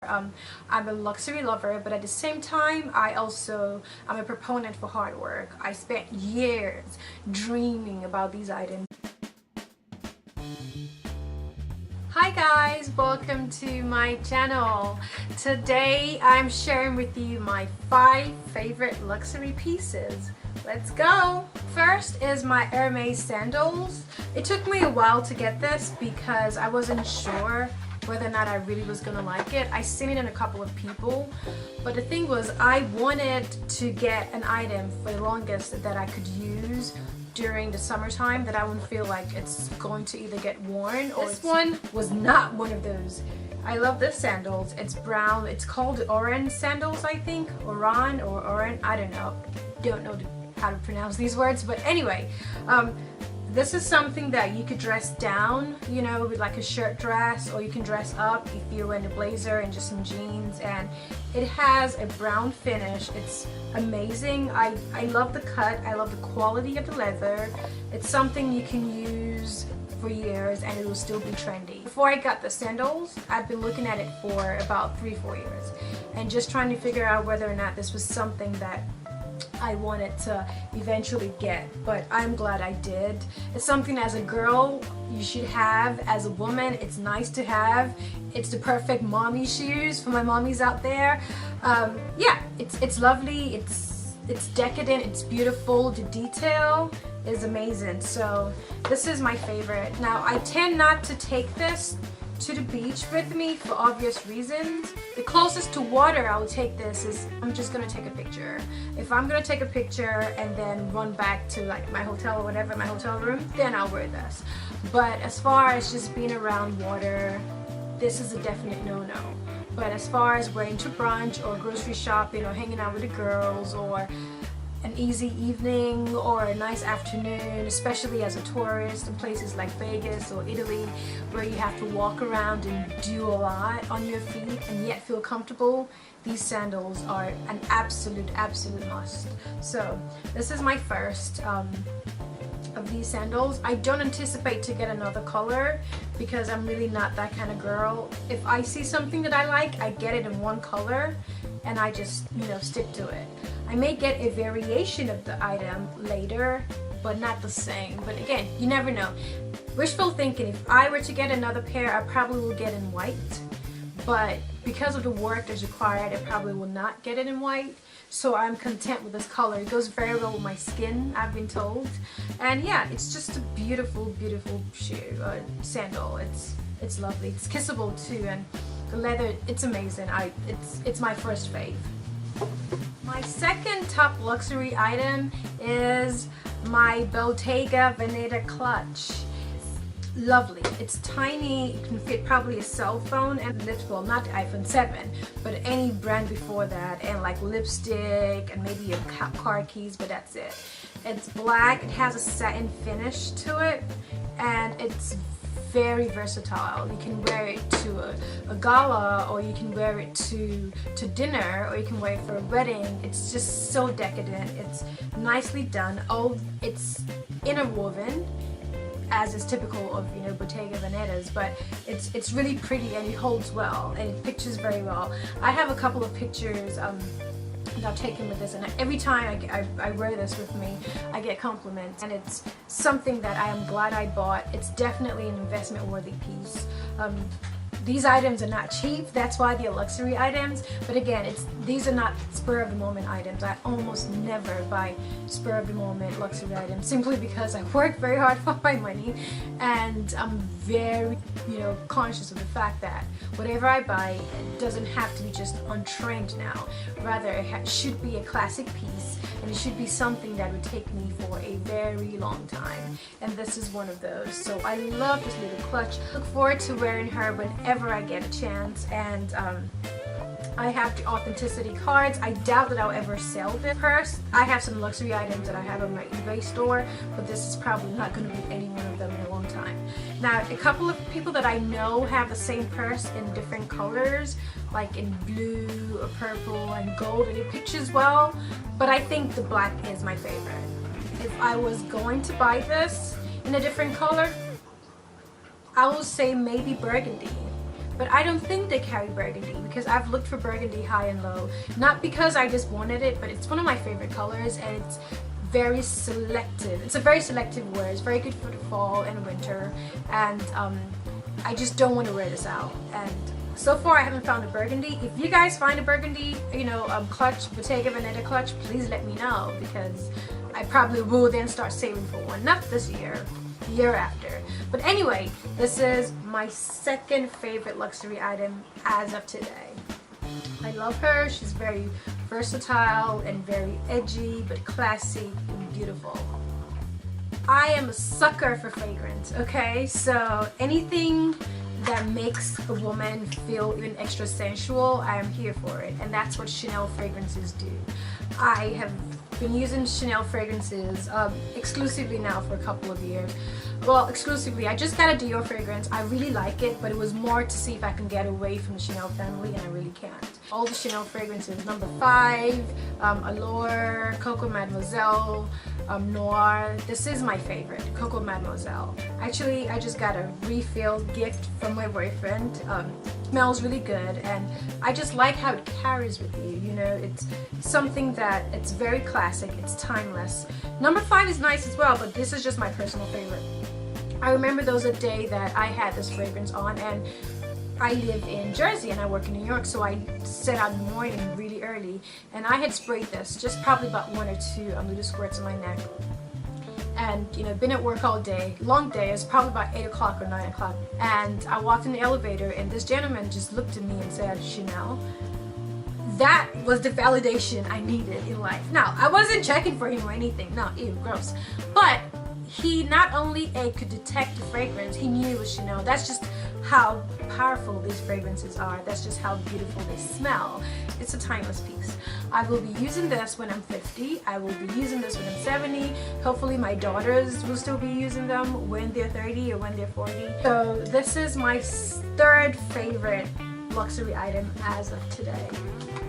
I'm a luxury lover, but at the same time I'm a proponent for hard work. I spent years dreaming about these items. Hi guys, welcome to my channel. Today I'm sharing with you my 5 favorite luxury pieces. Let's go! First is my Hermes sandals. It took me a while to get this because I wasn't sure whether or not I really was gonna like it. I seen it in a couple of people, but the thing was I wanted to get an item for the longest that I could use during the summertime that I wouldn't feel like it's going to either get worn or this one was not one of those. I love this sandals. It's brown. It's called Oran sandals, I think. Oran or Oran. I don't know. Don't know how to pronounce these words, but anyway, this is something that you could dress down, you know, with like a shirt dress, or you can dress up if you're wearing a blazer and just some jeans. And it has a brown finish. It's amazing. I love the cut. I love the quality of the leather. It's something you can use for years and it will still be trendy. Before I got the sandals, I'd been looking at it for about 3-4 years and just trying to figure out whether or not this was something that I wanted to eventually get, but I'm glad I did. It's something as a girl you should have. As a woman, it's nice to have. It's the perfect mommy shoes for my mommies out there. Yeah, it's lovely. It's decadent. It's beautiful. The detail is amazing. So this is my favorite. Now I tend not to take this to the beach with me for obvious reasons. The closest to water I would take this is I'm just gonna take a picture. If I'm gonna take a picture and then run back to like my hotel or whatever, my hotel room, then I'll wear this. But as far as just being around water, this is a definite no-no. But as far as wearing to brunch or grocery shopping or hanging out with the girls or an easy evening or a nice afternoon, especially as a tourist in places like Vegas or Italy where you have to walk around and do a lot on your feet and yet feel comfortable, these sandals are an absolute must. So this is my first of these sandals. I don't anticipate to get another color because I'm really not that kind of girl. If I see something that I like, I get it in one color and I just, you know, stick to it. I may get a variation of the item later, but not the same. But again, you never know. Wishful thinking, if I were to get another pair, I probably will get in white. But because of the work that's required, I probably will not get it in white. So I'm content with this color. It goes very well with my skin, I've been told. And yeah, it's just a beautiful shoe, sandal. It's lovely. It's kissable too, and the leather, it's amazing. It's my first fave. My second top luxury item is my Bottega Veneta clutch. Lovely. It's tiny. It can fit probably a cell phone and well, not the iPhone 7, but any brand before that, and like lipstick and maybe a car keys, but that's it. It's black. It has a satin finish to it, and it's very versatile. You can wear it to a gala, or you can wear it to dinner, or you can wear it for a wedding. It's just so decadent. It's nicely done. Oh, it's interwoven, as is typical of, you know, Bottega Venetas, but it's really pretty and it holds well and it pictures very well. I have a couple of pictures that I've taken with this, and every time I wear this with me, I get compliments, and it's something that I am glad I bought. It's definitely an investment worthy piece. These items are not cheap, that's why they're luxury items, but again, these are not spur of the moment items. I almost never buy spur of the moment luxury items simply because I work very hard for my money, and I'm very, you know, conscious of the fact that whatever I buy, it doesn't have to be just on trend now. Rather, it should be a classic piece, and it should be something that would take me for a very long time, and this is one of those. So I love this little clutch. Look forward to wearing her whenever I get a chance, and I have the authenticity cards. I doubt that I'll ever sell this purse. I have some luxury items that I have on my eBay store, but this is probably not going to be any one of them in a long time. Now, a couple of people that I know have the same purse in different colors, like in blue or purple and gold, and it pictures well, but I think the black is my favorite. If I was going to buy this in a different color, I will say maybe burgundy. but I don't think they carry burgundy because I've looked for burgundy high and low. Not because I just wanted it, but it's one of my favorite colors, and it's very selective. It's a very selective wear. It's very good for the fall and winter, and I just don't want to wear this out. And so far I haven't found a burgundy. If you guys find a burgundy, you know, clutch, Bottega Veneta clutch, please let me know, because I probably will then start saving for one. Not this year, the year after. But anyway, this is my second favorite luxury item as of today. I love her. She's very versatile and very edgy, but classy and beautiful. I am a sucker for fragrance, okay? So anything that makes a woman feel even extra sensual, I am here for it. And that's what Chanel fragrances do. I have been using Chanel fragrances exclusively now for a couple of years. Well, exclusively. I just got a Dior fragrance. I really like it, but it was more to see if I can get away from the Chanel family, and I really can't. All the Chanel fragrances, number 5, Allure, Coco Mademoiselle, Noir. This is my favorite, Coco Mademoiselle. Actually, I just got a refill gift from my boyfriend. Smells really good, and I just like how it carries with you. You know, it's something that it's very classic, it's timeless. Number 5 is nice as well, but this is just my personal favorite. I remember there was a day that I had this fragrance on, and I live in Jersey and I work in New York, so I set out in the morning really early, and I had sprayed this, just probably about 1 or 2 under the squirts of my neck. And you know, been at work all day, long day. It's probably about 8 o'clock or 9 o'clock, and I walked in the elevator, and this gentleman just looked at me and said, "Chanel." That was the validation I needed in life. Now, I wasn't checking for him or anything. No, ew, gross. But he not only could detect the fragrance, he knew it was Chanel. That's just how powerful these fragrances are. That's just how beautiful they smell. It's a timeless piece. I will be using this when I'm 50. I will be using this when I'm 70. Hopefully my daughters will still be using them when they're 30 or when they're 40. So this is my 3rd favorite luxury item as of today.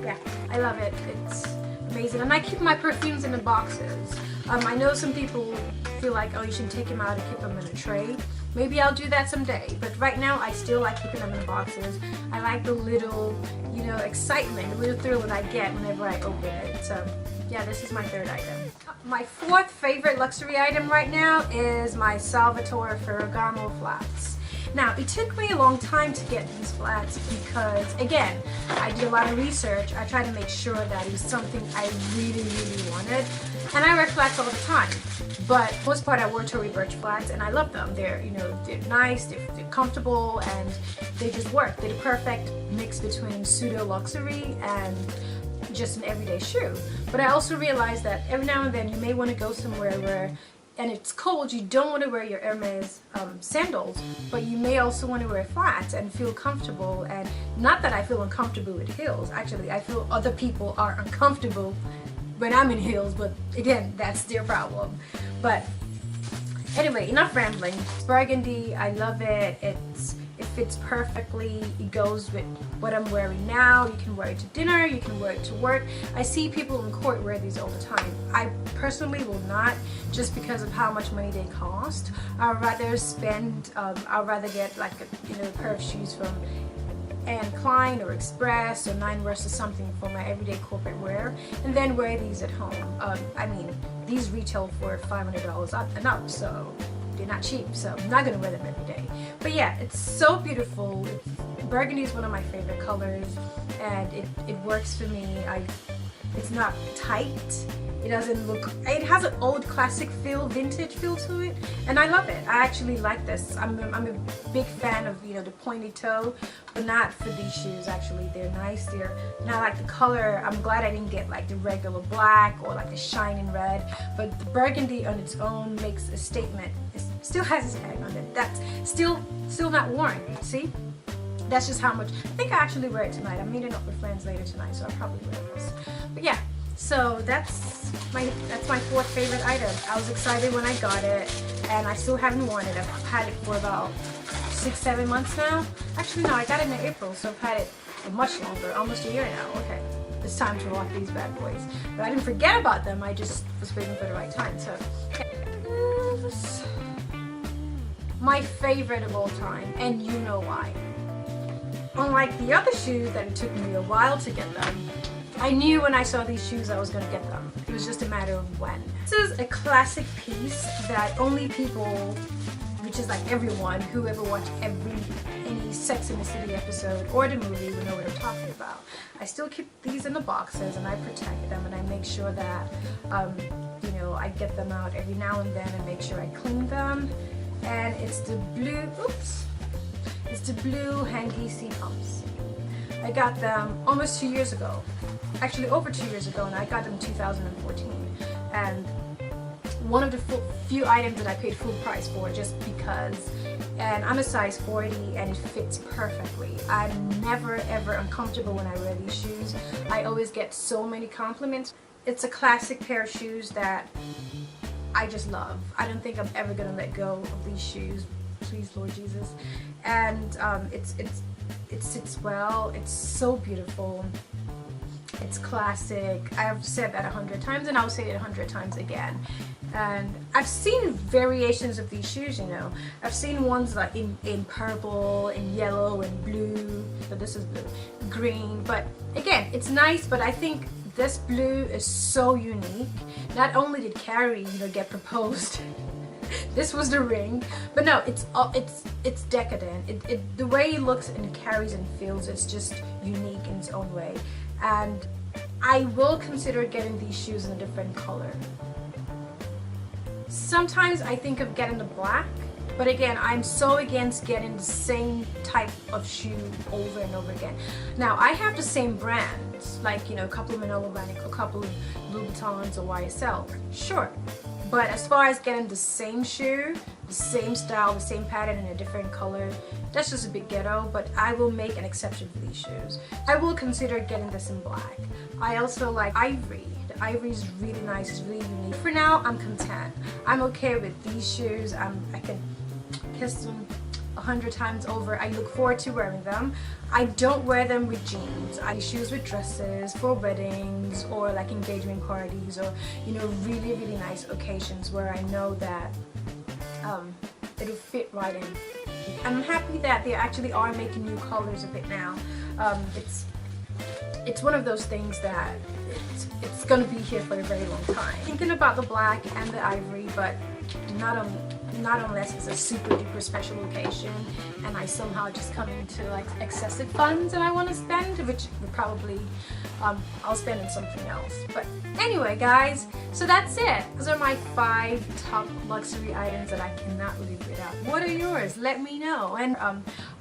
Yeah, I love it. It's amazing. And I keep my perfumes in the boxes. I know some people feel like, oh, you should take them out and keep them in a tray. Maybe I'll do that someday, but right now I still like keeping them in the boxes. I like the little, you know, excitement, the little thrill that I get whenever I open it. So yeah, this is my 3rd item. My 4th favorite luxury item right now is my Salvatore Ferragamo flats. Now, it took me a long time to get these flats because, again, I did a lot of research. I tried to make sure that it was something I really, really wanted. And I wear flats all the time. But for the most part, I wore Tory Burch flats, and I love them. They're, you know, they're nice, they're comfortable, and they just work. They're the perfect mix between pseudo-luxury and just an everyday shoe. But I also realized that every now and then you may want to go somewhere where, and it's cold, you don't want to wear your Hermes sandals, but you may also want to wear flats and feel comfortable. And not that I feel uncomfortable with heels. Actually, I feel other people are uncomfortable when I'm in heels, but again, that's their problem. But anyway, enough rambling. It's burgundy. I love it. It fits perfectly. It goes with what I'm wearing now. You can wear it to dinner. You can wear it to work. I see people in court wear these all the time. I personally will not, just because of how much money they cost. I'd rather spend. I'd rather get like a pair of shoes from Anne Klein or Express or Nine West or something for my everyday corporate wear, and then wear these at home. I mean, these retail for $500 and up, so they're not cheap, so I'm not gonna wear them every day. But yeah, it's so beautiful. Burgundy is one of my favorite colors, and it works for me. It's not tight. It doesn't look, it has an old classic feel, vintage feel to it, and I love it. I actually like this. I'm a big fan of, you know, the pointy toe, but not for these shoes. Actually, they're nice. And I like the color. I'm glad I didn't get like the regular black or like the shining red, but the burgundy on its own makes a statement. It still has its tag on it. That's still not worn. See? That's just how much. I think I actually wear it tonight. I'm meeting up with friends later tonight, so I'll probably wear this. But yeah, so that's my 4th favorite item. I was excited when I got it, and I still haven't worn it. I've had it for about 6-7 months now. Actually, no, I got it in April, so I've had it for much longer, almost a year now. Okay, it's time to rock these bad boys. But I didn't forget about them. I just was waiting for the right time. So, my favorite of all time, and you know why. unlike the other shoes that it took me a while to get them, I knew when I saw these shoes I was going to get them. It was just a matter of when. This is a classic piece that only people, which is like everyone who ever watched any Sex and the City episode or the movie would know what I'm talking about. I still keep these in the boxes and I protect them and I make sure that you know, I get them out every now and then and make sure I clean them. And it's the blue, it's the blue Hangi seam pumps. I got them almost 2 years ago, actually over 2 years ago, and I got them in 2014. And one of the few items that I paid full price for just because, and I'm a size 40 and it fits perfectly. I'm never ever uncomfortable when I wear these shoes. I always get so many compliments. It's a classic pair of shoes that I just love. I don't think I'm ever gonna let go of these shoes, please Lord Jesus. And it sits well, it's so beautiful. It's classic. I've said that 100 times and I'll say it 100 times again. And I've seen variations of these shoes, you know. I've seen ones like in purple, in yellow, and blue. But this is blue, green. But again, it's nice, but I think this blue is so unique. Not only did Carrie, you know, get proposed, this was the ring, but no, it's decadent. The way it looks and carries and feels, it's just unique in its own way. And I will consider getting these shoes in a different color. Sometimes I think of getting the black, but again, I'm so against getting the same type of shoe over and over again. Now, I have the same brands, like, you know, a couple of Manolo Blahnik, a couple of Louboutins or YSL, sure. But as far as getting the same shoe, the same style, the same pattern in a different color, that's just a bit ghetto, but I will make an exception for these shoes. I will consider getting this in black. I also like ivory. The ivory is really nice, it's really unique. For now, I'm content. I'm okay with these shoes. I can kiss them 100 times over. I look forward to wearing them. I don't wear them with jeans. I shoes with dresses for weddings or like engagement parties or, you know, really really nice occasions where I know that it'll fit right in. I'm happy that they actually are making new colors of it now. It's one of those things that it's gonna be here for a very long time. Thinking about the black and the ivory, but not unless it's a super duper special occasion and I somehow just come into like excessive funds and I want to spend, which would probably I'll spend on something else. But anyway guys, so that's it. Those are my 5 top luxury items that I cannot live without. What are yours? Let me know. And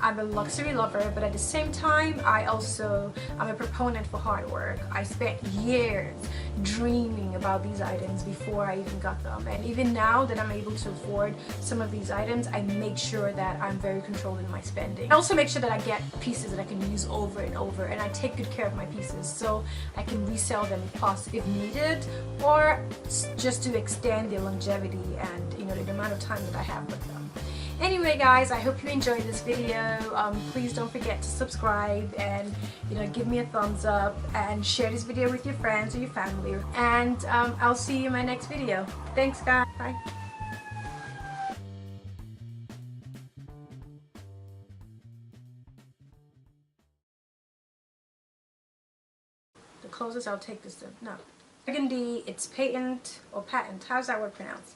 I'm a luxury lover, but at the same time I'm a proponent for hard work. I spent years dreaming about these items before I even got them, and even now that I'm able to afford some of these items, I make sure that I'm very controlled in my spending. I also make sure that I get pieces that I can use over and over, and I take good care of my pieces so I can resell them if needed, or just to extend their longevity and, you know, the amount of time that I have with them. Anyway guys, I hope you enjoyed this video. Please don't forget to subscribe and, you know, give me a thumbs up and share this video with your friends or your family. And I'll see you in my next video. Thanks guys. Bye. The closest I'll take this to, no. Burgundy, it's patent or patent, how's that word pronounced?